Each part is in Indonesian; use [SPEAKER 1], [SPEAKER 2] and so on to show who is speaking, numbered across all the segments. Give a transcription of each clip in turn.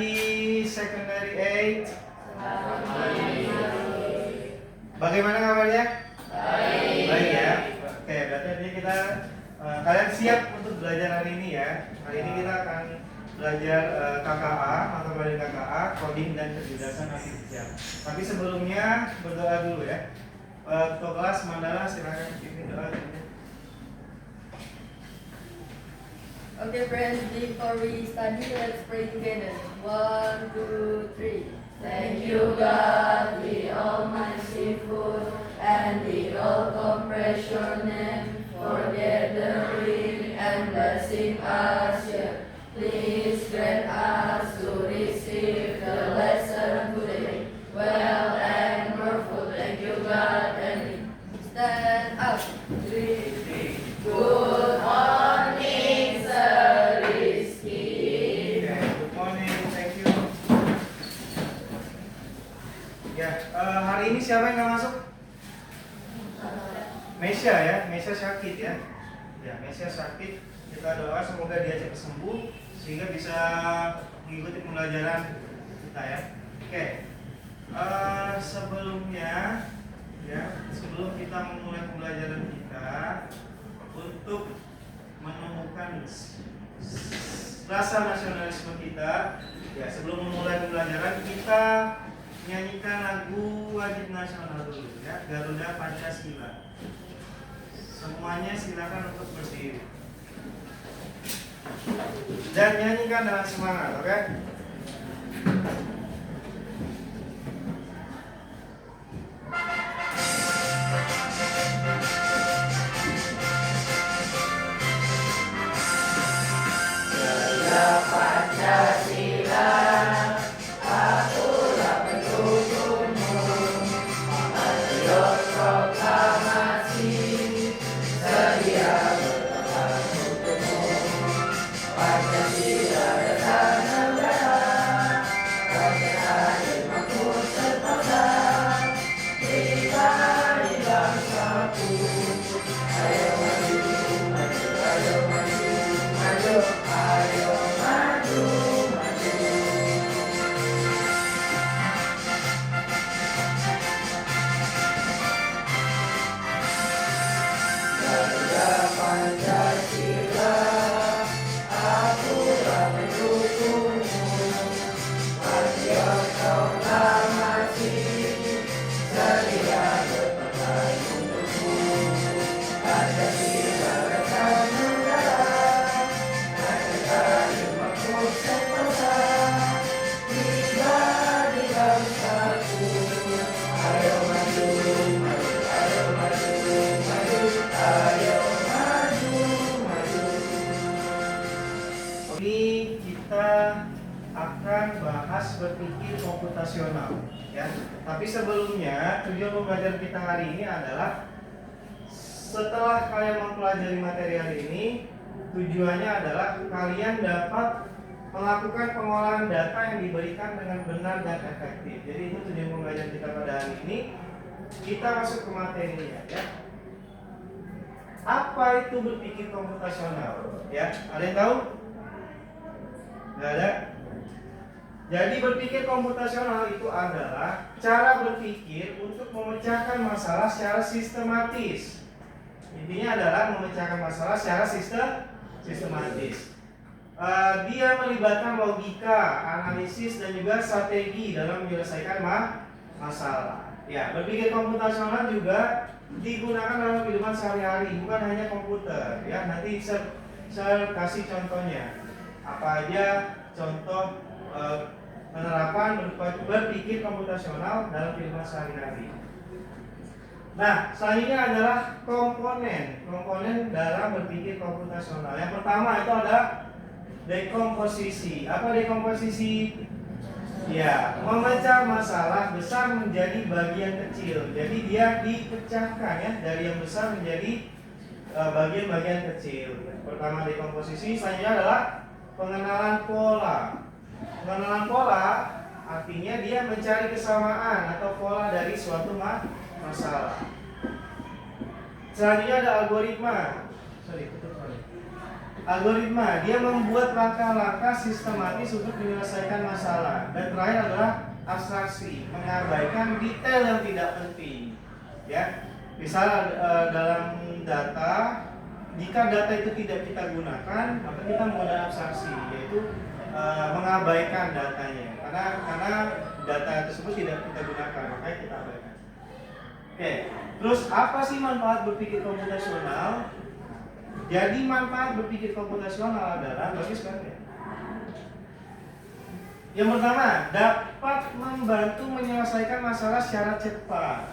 [SPEAKER 1] pagi Secondary 8. Bagaimana kabarnya? Baik. Baik ya. Oke, berarti kita kalian siap untuk belajar hari ini ya. Hari ini kita akan belajar KKA, mata pelajaran KKA, coding dan kecerdasan artifisial. Tapi sebelumnya berdoa dulu ya. Ketua kelas Mandala silakan pimpin doa.
[SPEAKER 2] Okay, friends, before we study, let's pray together. 1, 2, 3.
[SPEAKER 3] Thank you, God, the Almighty Food, and the all compassion name for gathering and blessing us here. Please grant us to receive the lesson today. Well and wonderful. Thank you, God, and
[SPEAKER 2] Stand up.
[SPEAKER 3] good morning, Sir Rizky.
[SPEAKER 1] Good morning, thank you. Ya, hari ini siapa yang nggak masuk? Mesya ya, Mesya sakit ya. Ya, Mesya sakit. Kita doa semoga dia cepat sembuh sehingga bisa mengikuti pembelajaran kita ya. Oke. Sebelumnya ya, sebelum kita memulai pembelajaran kita, untuk menemukan rasa nasionalisme kita, ya sebelum memulai pembelajaran kita nyanyikan lagu wajib nasional dulu ya, Garuda Pancasila. Semuanya silakan untuk berdiri dan nyanyikan dengan semangat, oke?
[SPEAKER 3] Pancasila, akulah pendukungmu. Patriot proklamasi, sedia berpegang untukmu. Pancasila datang negara, rakyat adil makmur setara. Kita di bangsaku, ayo maju, maju, ayo maju, maju, ayo maju, maju. Garuda Pancasila, akulah pendukungmu. Patriot proklamasi, sedia berpegang untukmu. Pancasila datang negara, rakyat adil makmur setara. Tiba di bangsaku, ayo maju, maju, ayo maju, maju, ayo maju, maju.
[SPEAKER 1] Ini kita akan bahas berpikir komputasional ya. Tapi sebelumnya tujuan pembelajaran kita hari ini adalah setelah kalian mempelajari materi hari ini, tujuannya adalah kalian dapat melakukan pengolahan data yang diberikan dengan benar dan efektif. Jadi itu tujuan pembelajaran kita pada hari ini. Kita masuk ke materinya ya. Apa itu berpikir komputasional? Ya, ada yang tahu? Nggak ada? Jadi berpikir komputasional itu adalah cara berpikir untuk memecahkan masalah secara sistematis. Intinya adalah memecahkan masalah secara sistematis. Dia melibatkan logika, analisis, dan juga strategi dalam menyelesaikan masalah. Ya, berpikir komputasional juga digunakan dalam kehidupan sehari-hari, bukan hanya komputer. Ya, nanti saya kasih contohnya. Apa aja contoh penerapan berpikir komputasional dalam kehidupan sehari-hari. Nah, selanjutnya adalah komponen dalam berpikir komputasional. Yang pertama itu ada dekomposisi. Apa dekomposisi? Ya, memecah masalah besar menjadi bagian kecil. Jadi dia dipecahkan ya, dari yang besar menjadi bagian-bagian kecil. Pertama dekomposisi, selanjutnya adalah pengenalan pola. Pengenalan pola artinya dia mencari kesamaan atau pola dari suatu masalah. Selanjutnya ada algoritma. Algoritma, dia membuat langkah-langkah sistematis untuk menyelesaikan masalah. Dan terakhir adalah abstraksi, mengabaikan detail yang tidak penting. Ya, misal dalam data, jika data itu tidak kita gunakan, maka kita menggunakan abstraksi, yaitu mengabaikan datanya. Karena data tersebut tidak kita gunakan, makanya kita abaikan. Oke, terus apa sih manfaat berpikir komputasional? Jadi manfaat berpikir komputasional adalah bagus kan ya? Yang pertama, dapat membantu menyelesaikan masalah secara cepat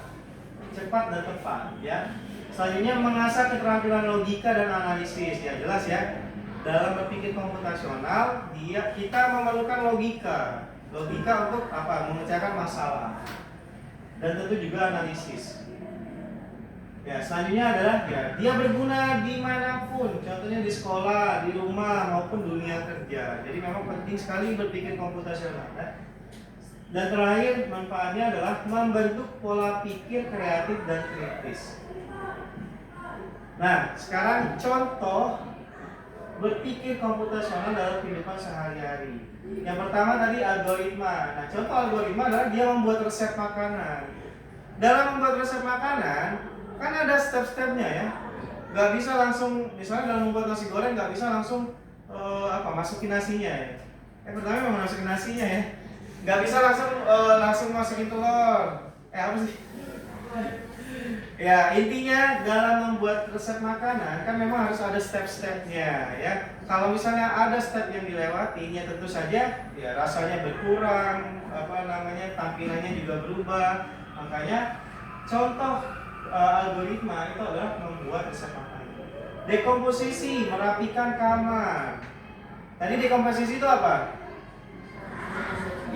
[SPEAKER 1] dan tepat ya. Selanjutnya mengasah keterampilan logika dan analisis ya, jelas ya. Dalam berpikir komputasional, kita memerlukan logika untuk apa? Memecahkan masalah dan tentu juga analisis. Ya, selanjutnya adalah ya, dia berguna dimanapun, contohnya di sekolah, di rumah maupun dunia kerja. Jadi memang penting sekali berpikir komputasional. Ya. Dan terakhir manfaatnya adalah membentuk pola pikir kreatif dan kritis. Nah, sekarang contoh berpikir komputasional dalam kehidupan sehari-hari. Yang pertama tadi algoritma. Nah, contoh algoritma adalah dia membuat resep makanan. Dalam membuat resep makanan kan ada step-stepnya ya, nggak bisa langsung, misalnya dalam membuat nasi goreng nggak bisa langsung masukin nasinya ya. Pertama memang masukin nasinya ya, nggak bisa langsung masukin telur. Apa sih? Ya intinya dalam membuat resep makanan kan memang harus ada step-stepnya ya. Kalau misalnya ada step yang dilewati, ya tentu saja ya rasanya berkurang, tampilannya juga berubah. Makanya contoh algoritma itu adalah membuat resep makanan. Dekomposisi, merapikan kamar. Tadi dekomposisi itu apa?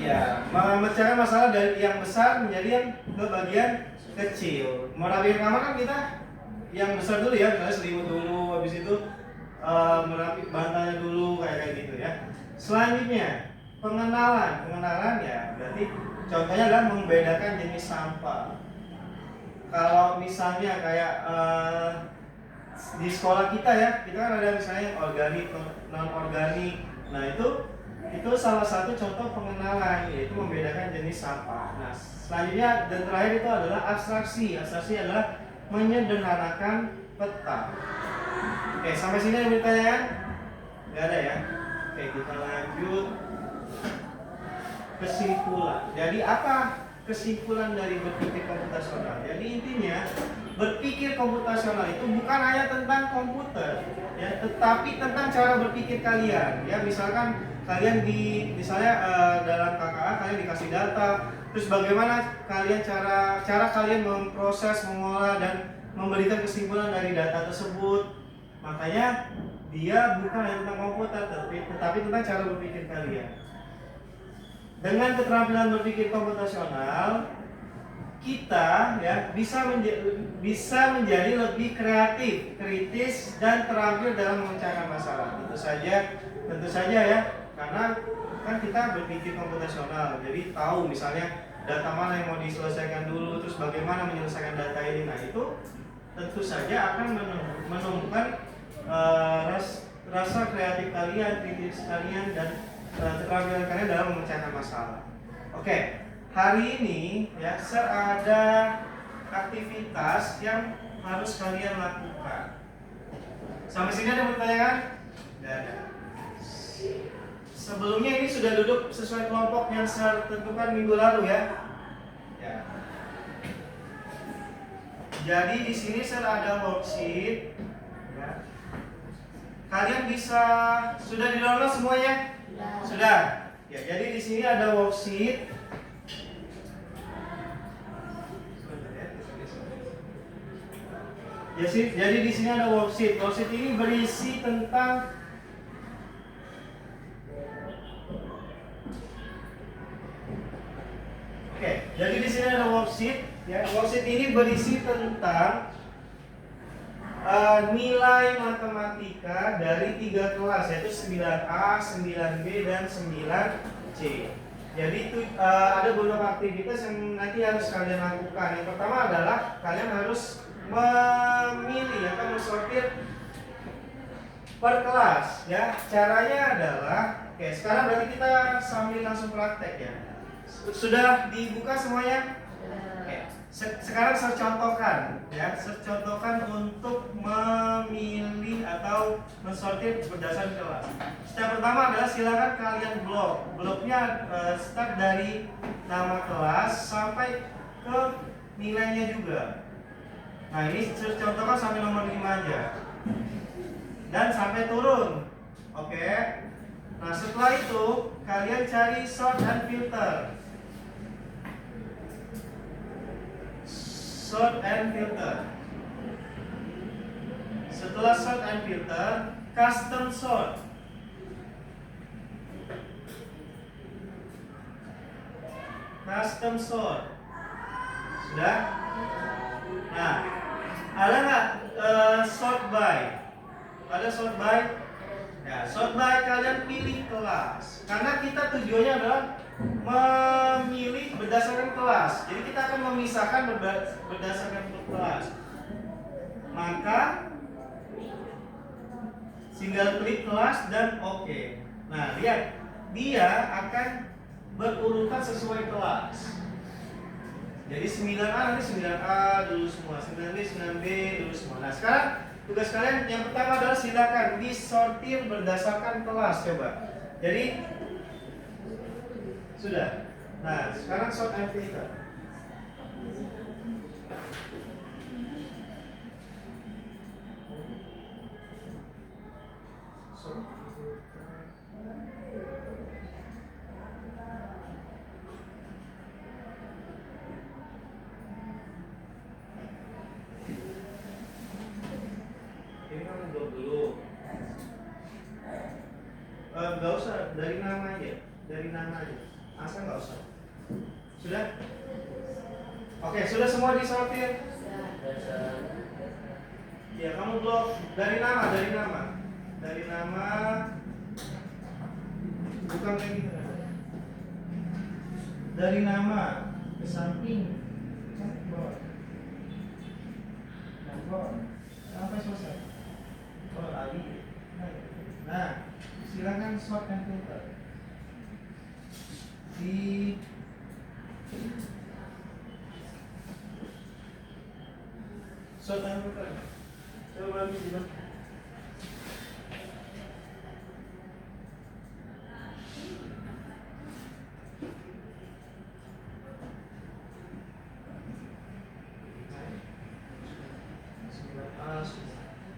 [SPEAKER 1] Ya, memecahkan masalah dari yang besar menjadi yang ke bagian kecil. Merapikan kamar kan kita yang besar dulu ya, misalnya selimut dulu, habis itu merapik bantalnya dulu kayak gitu ya. Selanjutnya pengenalan ya berarti contohnya adalah membedakan jenis sampah. Kalau misalnya kayak di sekolah kita ya, kita kan ada misalnya organik, non organik. Nah itu salah satu contoh pengenalan, yaitu membedakan jenis sampah. Nah selanjutnya dan terakhir itu adalah abstraksi. Abstraksi adalah menyederhanakan peta. Oke, sampai sini ada pertanyaan? Nggak ada ya? Oke, kita lanjut kesimpulan. Jadi apa kesimpulan dari berpikir komputasional? Jadi intinya berpikir komputasional itu bukan hanya tentang komputer ya, tetapi tentang cara berpikir kalian ya. Misalkan kalian dalam KKA kalian dikasih data, terus bagaimana kalian cara kalian memproses, mengolah dan memberikan kesimpulan dari data tersebut. Makanya dia bukan hanya tentang komputer tetapi tentang cara berpikir kalian. Dengan keterampilan berpikir komputasional, kita ya bisa menjadi lebih kreatif, kritis dan terampil dalam memecahkan masalah. Tentu saja ya, karena kan kita berpikir komputasional, jadi tahu misalnya data mana yang mau diselesaikan dulu, terus bagaimana menyelesaikan data ini. Nah itu tentu saja akan menumbuhkan rasa kreatif kalian, kritis kalian dan keterampilan kalian dalam memecahkan masalah. Oke, hari ini ya ada aktivitas yang harus kalian lakukan. Sampai sini ada pertanyaan? Tidak ada. Sebelumnya ini sudah duduk sesuai kelompok yang saya tentukan minggu lalu ya. Ya. Jadi di sini saya ada worksheet. Ya. Kalian sudah di-download semuanya? Sudah. Ya, jadi di sini ada worksheet. Jadi di sini ada worksheet. Worksheet ini berisi tentang jadi di sini ada worksheet. Ya, worksheet ini berisi tentang nilai matematika dari 3 kelas, yaitu 9A, 9B, dan 9C. Jadi itu ada beberapa aktivitas yang nanti harus kalian lakukan. Yang pertama adalah kalian harus memilih atau mensortir per kelas ya. Caranya adalah, oke, sekarang berarti kita sambil langsung praktek ya. Sudah dibuka semuanya? Oke. Sekarang saya contohkan ya, saya contohkan untuk memilih atau mensortir berdasarkan kelas. Step pertama adalah silakan kalian blok. Bloknya start dari nama kelas sampai ke nilainya juga. Nah, ini saya contohkan sampai nomor 5 aja. Dan sampai turun. Oke. Nah, setelah itu kalian cari sort and filter. Sort and filter. Setelah sort and filter, custom sort. Custom sort. Sudah? Nah, ada nggak sort by? Ada sort by? Ya, sort by kalian pilih kelas. Karena kita tujuannya adalah memilih berdasarkan kelas. Jadi kita akan memisahkan berdasarkan kelas. Maka tinggal klik kelas dan oke. Nah, lihat, dia akan berurutan sesuai kelas. Jadi 9A nanti 9A dulu semua, 9B 9B dulu semua. Nah, sekarang tugas kalian yang pertama adalah silakan disortir berdasarkan kelas, coba. Jadi sudah. Nah, sekarang sort and filter. Sort. Ini kamu blok dulu. Gak usah, dari nama aja. Dari nama aja. Asal nggak usah. Sudah? Oke, sudah semua disortir? Ya, kamu blok dari nama. Dari nama. Bukan lagi. Dari nama ke samping. Bawah. Sampai selesai. Oh, lagi. Nah, silakan sort and filter. Di sort and filter. Coba lagi di mana?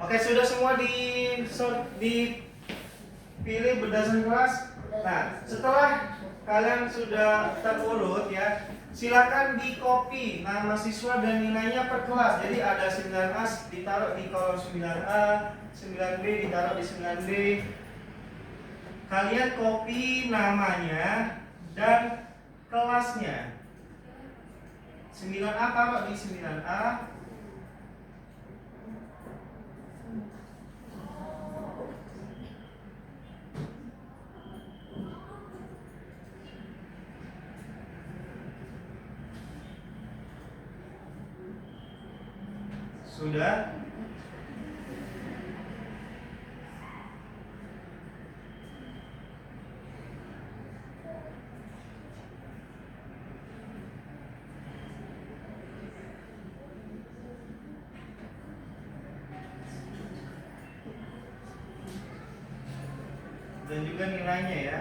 [SPEAKER 1] Oke, sudah semua dipilih berdasarkan kelas. Nah, setelah kalian sudah terurut ya, silakan di copy nama siswa dan nilainya per kelas. Jadi ada 9A ditaruh di kolom 9A, 9B ditaruh di 9B. Kalian copy namanya dan kelasnya. 9A taruh di 9A. Sudah? Dan juga nilainya ya.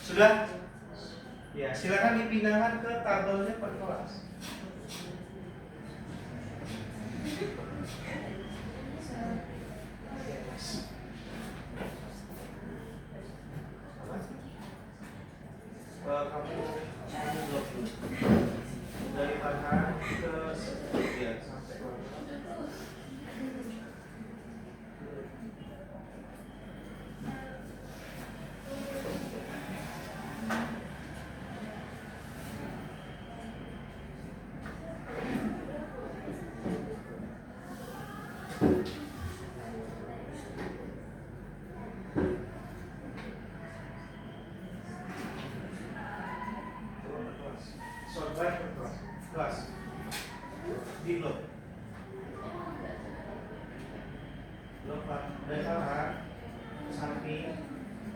[SPEAKER 1] Sudah? Ya, silakan dipindahkan ke tabelnya per kelas. Kamu blok dulu. Dari kanan ke ya,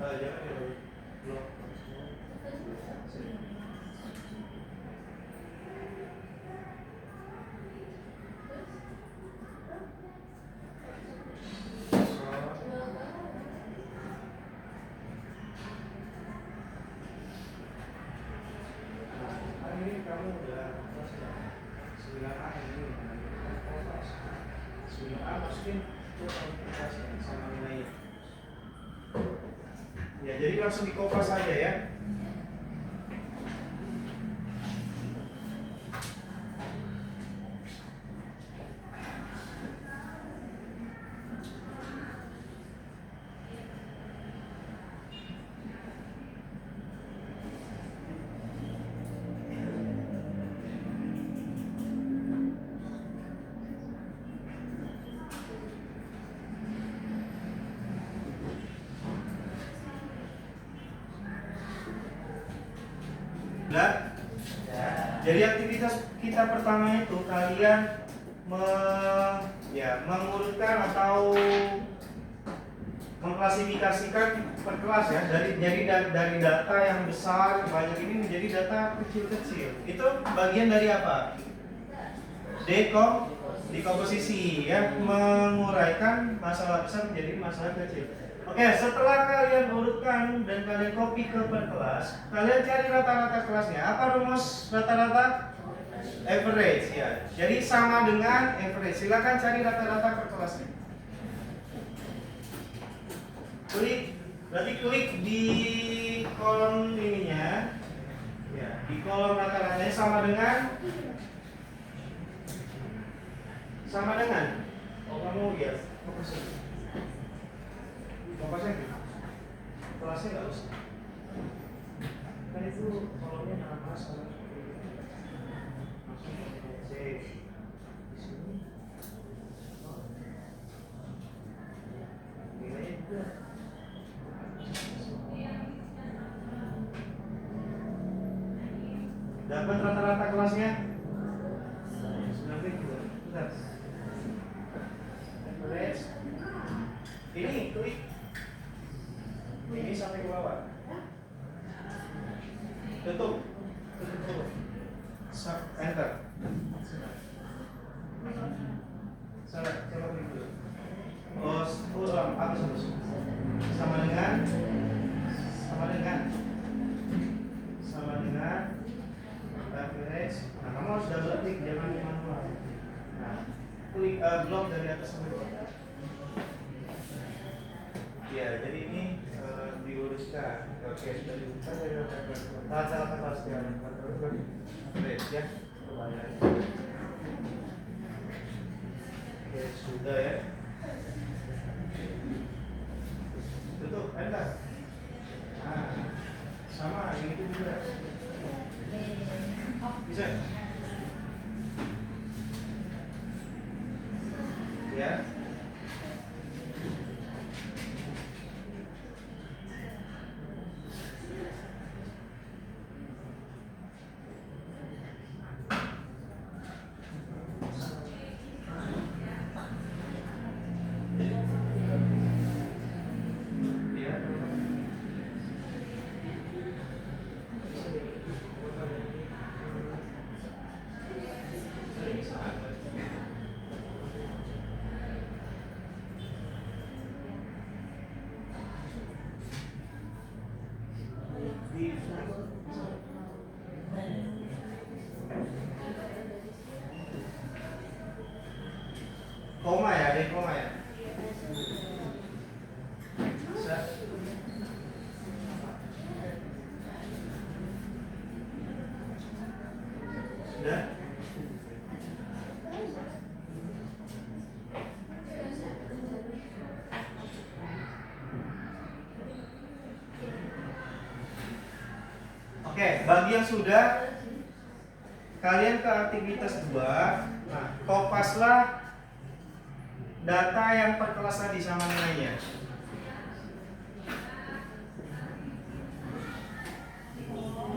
[SPEAKER 1] Jangan ya, blok. Hari ini kamu udah 9A ini, 9A masukin itu aplikasi sama nilainya. Ya, jadi langsung dikopas saja ya. Nah, jadi aktivitas kita pertama itu kalian mengurutkan atau mengklasifikasikan per kelas ya, dari data yang besar banyak ini menjadi data kecil-kecil. Itu bagian dari apa? Dekomposisi ya, menguraikan masalah besar menjadi masalah kecil. Oke, setelah kalian urutkan dan kalian copy ke per kelas, kalian cari rata-rata kelasnya. Apa rumus rata-rata? Average ya. Jadi sama dengan average. Silakan cari rata-rata per kelasnya. Berarti klik di kolom ininya. Ya, di kolom rata-ratanya sama dengan oh kamu ya kompasnya gitu. Kelasnya nggak usah. Kan itu kolomnya nama sama C di sini. Nilainya juga. Dapat rata-rata kelasnya? 9 juga. Bentar. Average. Ini klik. Ini sampai ke bawah. Tutup dulu. Enter. Salah, coba klik dulu. Ulang, terus. Sama dengan average. Nah, kamu harus double klik, jangan manual. Nah, klik blok dari atas sampai bawah. Ya, jadi ini diuruskan. Oke, sudah diuruskan dari rata-rata kelas ya. Ya, lumayan. Oke, sudah ya. Tutup, enter. Nah, sama ini juga. Bisa. Ya. Koma ya, ada koma ya. Bisa. Sudah. Oke, bagi yang sudah, kalian ke aktivitas 2. Nah, kopaslah data yang per kelas tadi sama nilainya.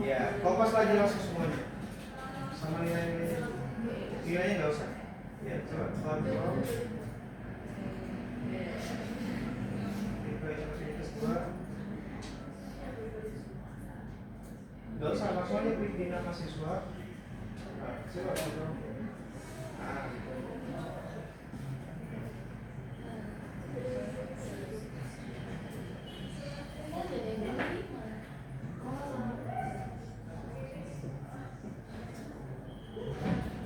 [SPEAKER 1] Ya, kopas lagi langsung semuanya. Sama nilainya. Nilainya nggak usah. Ya, coba kontrol. Kita aktivitas 2. Gak usah, langsung aja klik di nama siswa. Nah, coba kontrol. Nah, gitu.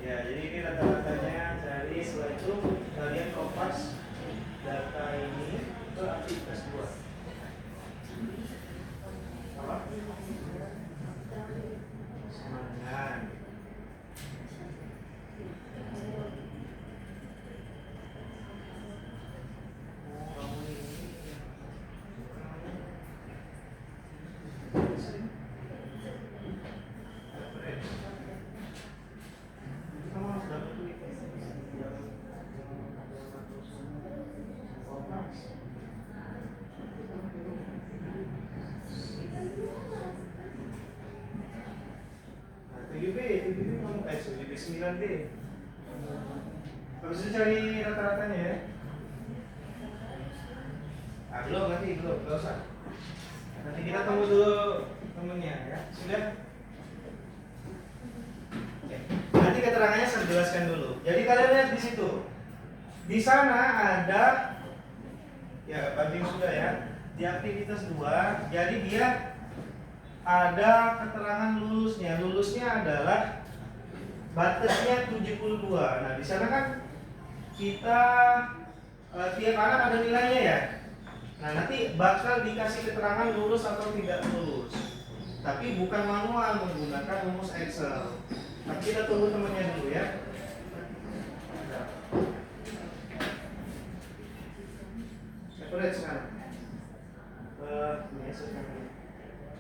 [SPEAKER 1] Ya, jadi ini data-datanya dari setelah itu kalian kopas data ini ke aktivitas 2. Apa? Sama dengan kamu ini kamu harus dapat duit. Nah, 7B kamu 7B 9B. Habis itu cari rata-ratanya ya. Ah, belum, gak usah. Nanti kita tunggu dulu temennya ya. Sudah? Oke. Nanti keterangannya saya jelaskan dulu. Jadi kalian lihat di situ. Di sana ada ya, banding sudah ya. Di aktivitas 2, jadi dia ada keterangan lulusnya. Lulusnya adalah batasnya 72. Nah, di sana kan kita tiap anak ada nilainya ya. Nah, nanti bakal dikasih keterangan lulus atau tidak lulus. Tapi bukan manual, menggunakan rumus Excel. Tapi kita tunggu temannya dulu ya. Average sekarang. Ini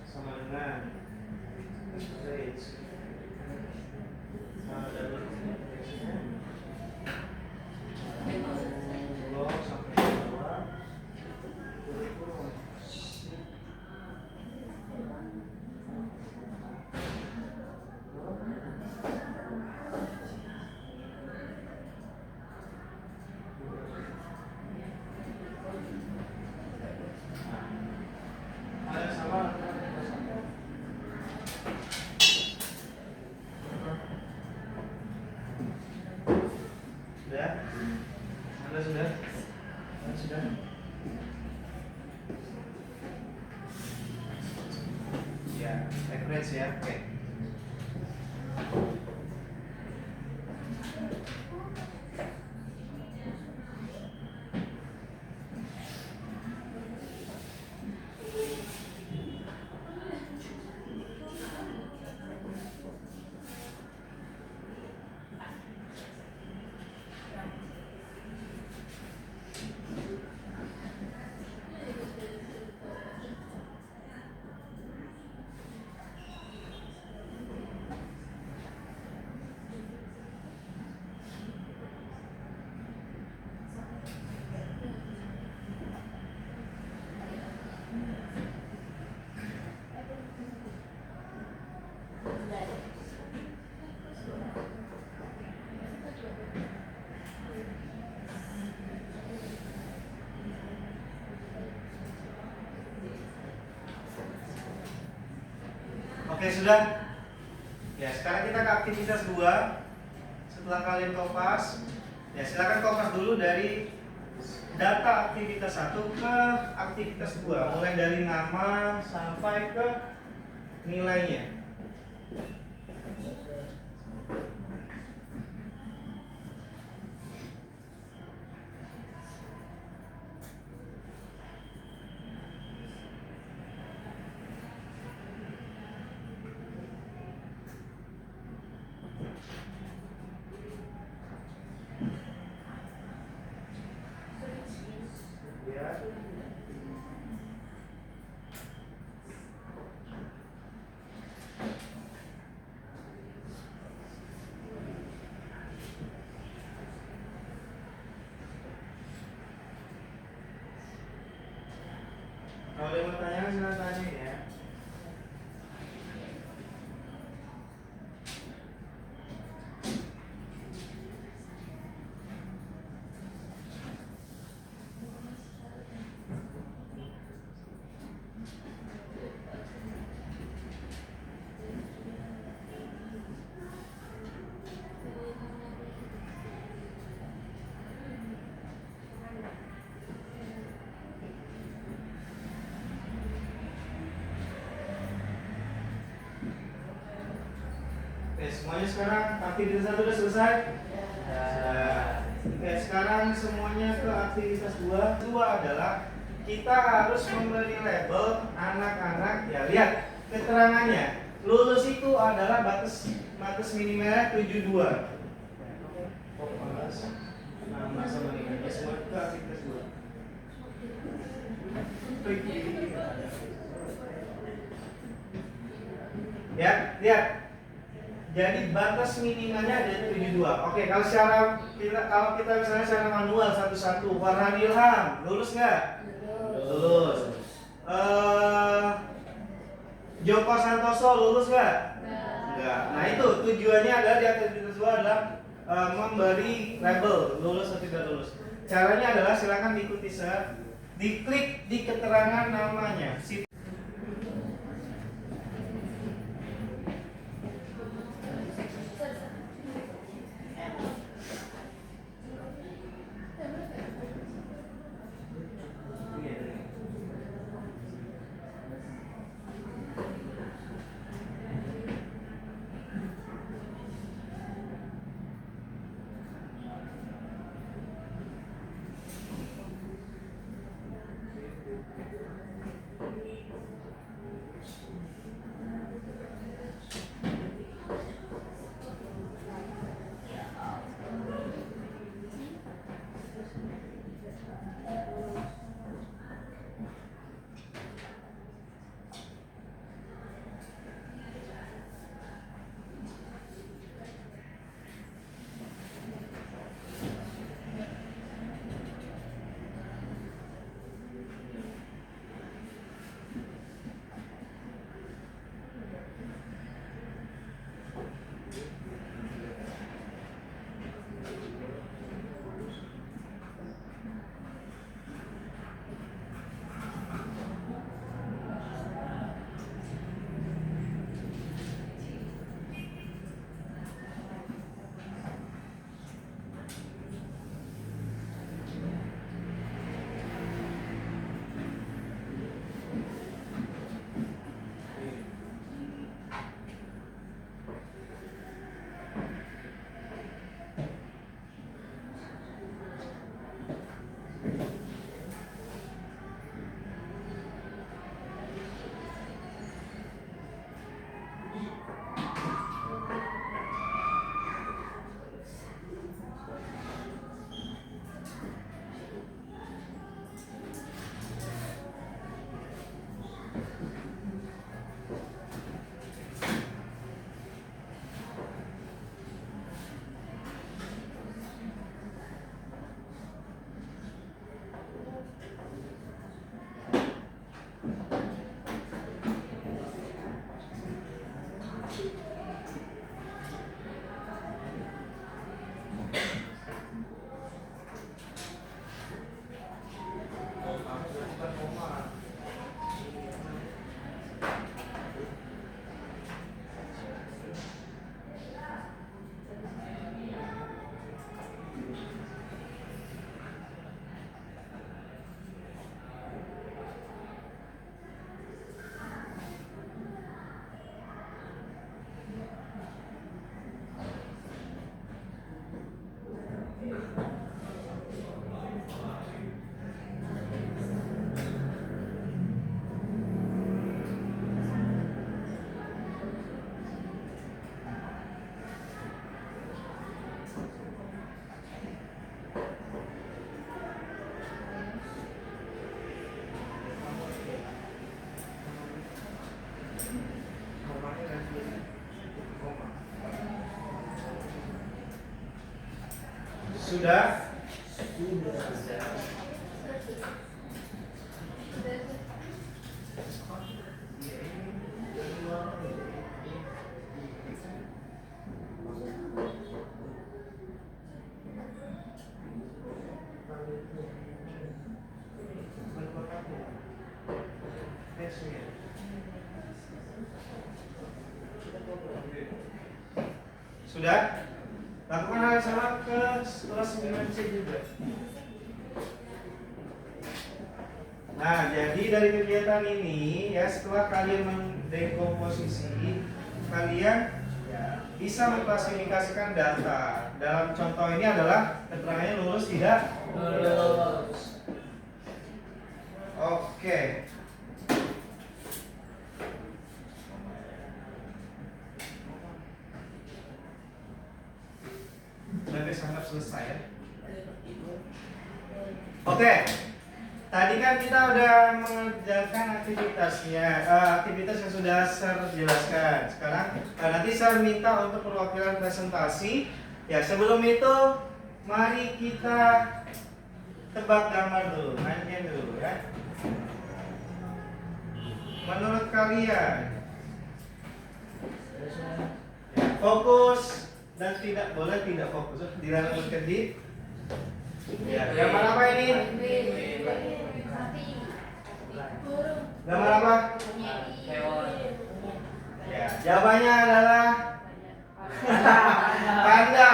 [SPEAKER 1] sama dengan average. Double sampai bawah. Sudah? Anda sudah? Anda sudah? Ya, average ya. Oke. Oke, sudah? Ya, sekarang kita ke aktivitas 2. Setelah kalian kopas, ya silakan kopas dulu dari data aktivitas 1 ke aktivitas 2, mulai dari nama sampai ke nilainya. Ya. Kalau ada yang mau tanya, silahkan tanya ya. semuanya sekarang aktivitas 1 udah selesai? Sudah. Oke, sekarang semuanya ke aktivitas 2. 2 adalah kita harus memberi label anak-anak. Ya, lihat keterangannya. Lulus itu adalah batas minimalnya 72. Nama sama nilainya semua ke aktivitas 2. Klik ini. Ya, lihat. Jadi batas minimalnya ada 72. Oke, kalau kita misalnya secara manual satu-satu, Farhan Ilham, lulus nggak? Lulus. Joko Santoso lulus nggak? Enggak. Nah itu tujuannya adalah di aktivitas 2 adalah memberi label lulus atau tidak lulus. Caranya adalah silakan diikuti diklik di keterangan namanya. Sudah? Sudah? Lakukan hal yang sama ke kelas 9C juga. Nah, jadi dari kegiatan ini ya, setelah kalian mendekomposisi, kalian Ya, bisa mengklasifikasikan data. Dalam contoh ini adalah keterangannya lulus tidak
[SPEAKER 3] Lulus.
[SPEAKER 1] Oke. Berarti sangat selesai ya. Oke. Tadi kan kita udah mengerjakan aktivitasnya, aktivitas yang sudah saya jelaskan. Sekarang nanti saya minta untuk perwakilan presentasi. Ya, sebelum itu mari kita tebak gambar dulu, main dulu ya. Menurut kalian, fokus dan tidak boleh tidak fokus, dilarang berkedip. Ya, gambar apa ini? Gambar apa? Ya, jawabannya adalah panda.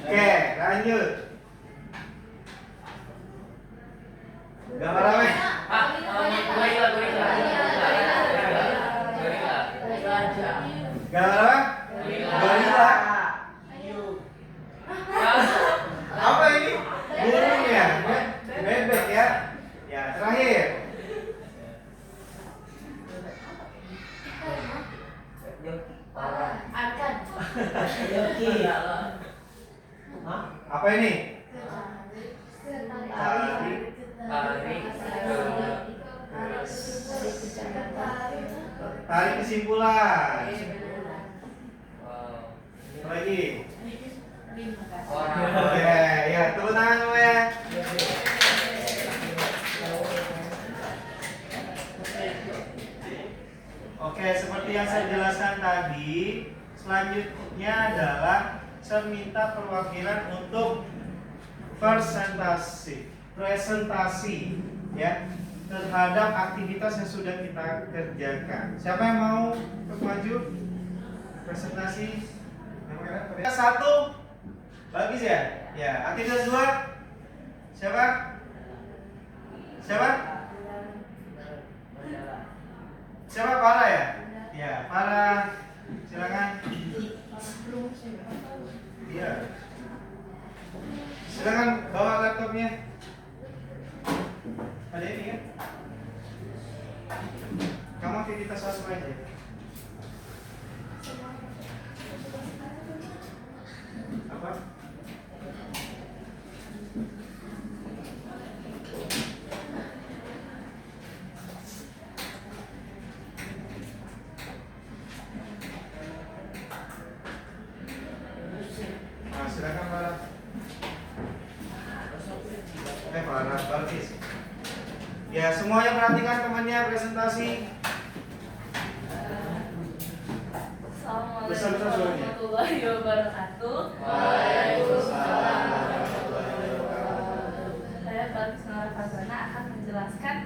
[SPEAKER 1] Oke, lanjut. Gambar apa? Gambar apa? Gorila. Apa ini? Burung ya? Bebek ya? Ya, terakhir. Apa ini? Tarik kesimpulan. Apa lagi? Oke, ya, tepuk tangan semua ya. Oke, seperti yang saya jelaskan tadi, selanjutnya adalah saya minta perwakilan untuk presentasi ya terhadap aktivitas yang sudah kita kerjakan. Siapa yang mau maju presentasi? Satu, bagus ya. Ya, aktivitas dua, siapa? Siapa? Siapa Farah ya? Ya, Farah, silakan. Iya. Silakan bawa laptopnya. Ada ini kan? Kamu aktivitas langsung aja. Apa? Nah, silakan Farah. Farah, Balkis. Ya, semuanya perhatikan temannya presentasi.
[SPEAKER 3] Assalamualaikum warahmatullahi wabarakatuh.
[SPEAKER 1] Waalaikumsalam warahmatullahi wabarakatuh.
[SPEAKER 3] Saya Balkis Nora Fazana akan menjelaskan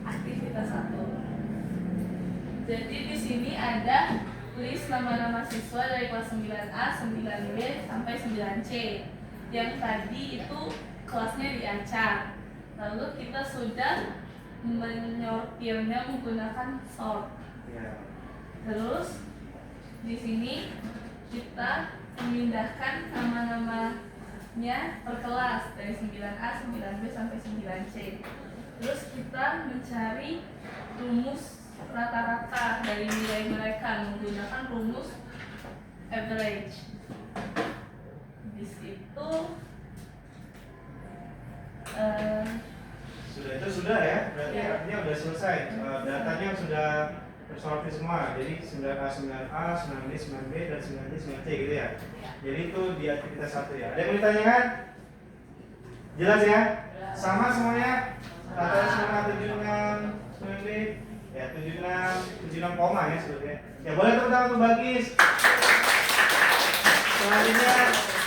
[SPEAKER 3] aktivitas 1. Jadi di sini ada list nama-nama siswa dari kelas 9A, 9B sampai 9C. Yang tadi itu kelasnya diacak. Lalu kita sudah menyortirnya menggunakan sort.
[SPEAKER 1] Ya.
[SPEAKER 3] Terus di sini kita memindahkan nama-namanya per kelas dari 9A, 9B sampai 9C. Terus kita mencari rumus rata-rata dari nilai mereka menggunakan rumus average. Di situ
[SPEAKER 1] sudah ya, berarti artinya sudah selesai. Datanya sudah tersortir semua. Jadi 9A, 9A, 9B, 9B dan 9C, 9C gitu ya. Jadi itu di aktivitas 1 ya. Ada yang mau ditanyakan? Jelas ya? Sama semuanya? Datanya semua 76, 9B, ya 76 koma ya sebetulnya. Ya boleh teman-teman untuk Bagis. Selanjutnya,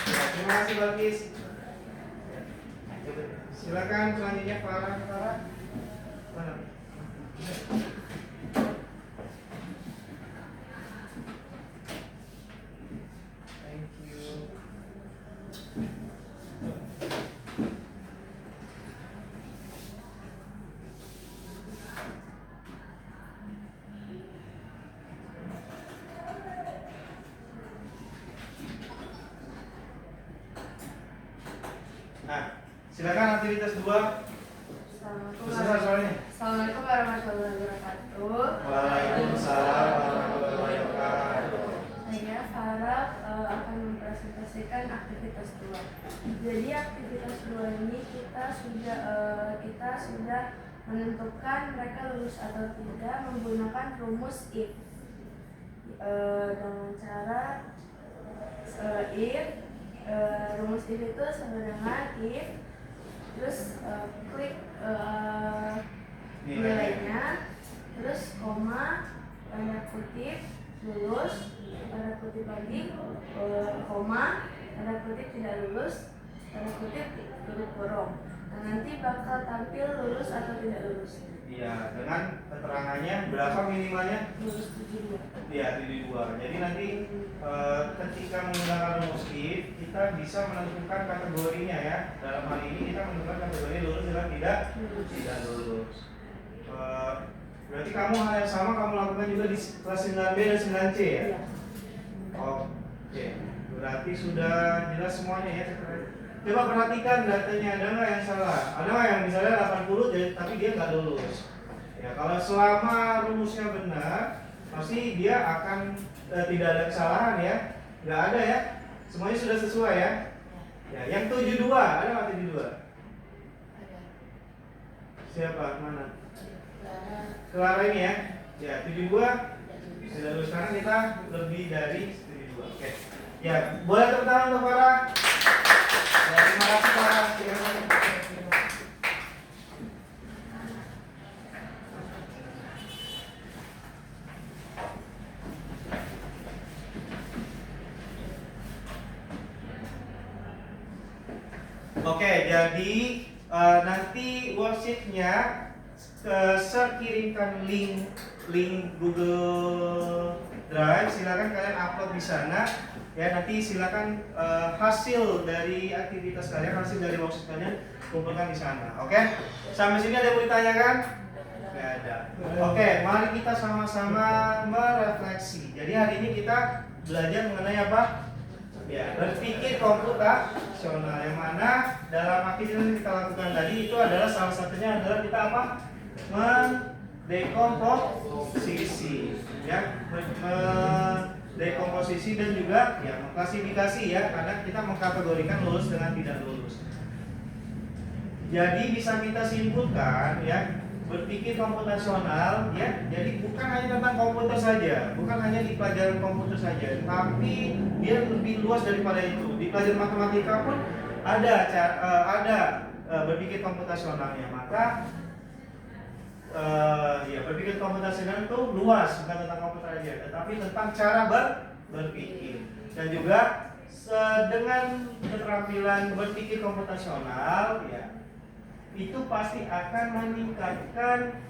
[SPEAKER 1] ya, terima kasih Bagis. Silakan selanjutnya Farah. Mana? Thank you. Silakan aktivitas 2. Besar soalnya.
[SPEAKER 2] Assalamualaikum warahmatullahi wabarakatuh.
[SPEAKER 1] Waalaikumsalam warahmatullahi wabarakatuh.
[SPEAKER 2] Saya Farah akan mempresentasikan aktivitas 2. Jadi aktivitas 2 ini kita sudah menentukan mereka lulus atau tidak menggunakan rumus if. Dengan cara if rumus if itu sama dengan if terus klik nilainya, terus koma, tanda kutip lulus, tanda kutip lagi, koma, tanda kutip tidak lulus, tanda kutip tutup kurung. Nah, nanti bakal tampil lulus atau tidak lulus.
[SPEAKER 1] Iya, dengan keterangannya berapa minimalnya?
[SPEAKER 2] Lulus 72.
[SPEAKER 1] Iya, 72. Jadi nanti ketika menggunakan rumus if, kita bisa menentukan kategorinya ya. Dalam hal ini kita menentukan kategori lulus dan tidak lulus. Berarti kamu hal yang sama kamu lakukan juga di kelas 9B dan 9C ya?
[SPEAKER 2] Iya.
[SPEAKER 1] Oke, berarti sudah jelas semuanya ya. Coba perhatikan datanya, ada nggak yang salah? Ada nggak yang misalnya 80 tapi dia nggak lulus? Ya, kalau selama rumusnya benar, pasti dia akan tidak ada kesalahan ya. Nggak ada ya, semuanya sudah sesuai ya. Ya, yang 72, ada nggak 72? Siapa? Mana? Clara ini ya. Ya, 72 sudah lulus. Sekarang kita lebih dari 72. Oke. Ya, boleh tepuk tangan untuk Farah. Ya, terima kasih Farah. Oke, jadi nanti worksheet-nya saya kirimkan link Google Drive, silakan kalian upload di sana ya. Nanti silakan hasil dari aktivitas kalian, hasil dari worksheet kalian kumpulkan di sana. Oke, sampai sini ada yang mau ditanyakan? Nggak ada. Oke, mari kita sama-sama merefleksi. Jadi hari ini kita belajar mengenai apa? Ya, berpikir komputasional, yang mana dalam aktivitas yang kita lakukan tadi itu adalah salah satunya adalah kita apa? Mendekomposisi, ya, mendekomposisi dan juga ya mengklasifikasi ya, karena kita mengkategorikan lulus dengan tidak lulus. Jadi bisa kita simpulkan ya, berpikir komputasional ya, jadi bukan hanya tentang komputer saja, bukan hanya di pelajaran komputer saja, tapi dia lebih luas daripada itu. Di pelajaran matematika pun ada berpikir komputasionalnya. Maka ya berpikir komputasional itu luas, bukan tentang komputer saja, tetapi tentang cara berpikir. Dan juga dengan keterampilan berpikir komputasional ya, itu pasti akan meningkatkan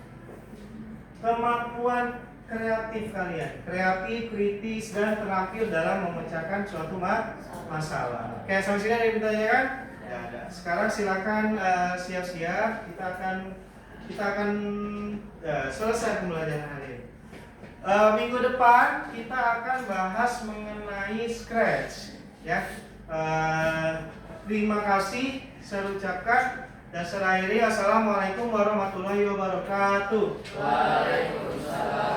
[SPEAKER 1] kemampuan kreatif kalian, kreatif, kritis, dan terampil dalam memecahkan suatu masalah. Oke, sampai sini ada yang ditanyakan? Ya ada. Sekarang silakan siap-siap. Kita akan selesai pembelajaran hari ini. Minggu depan kita akan bahas mengenai Scratch. Ya. Terima kasih. Saya ucapkan. Dan saya akhiri, assalamualaikum warahmatullahi wabarakatuh.
[SPEAKER 3] Waalaikumsalam.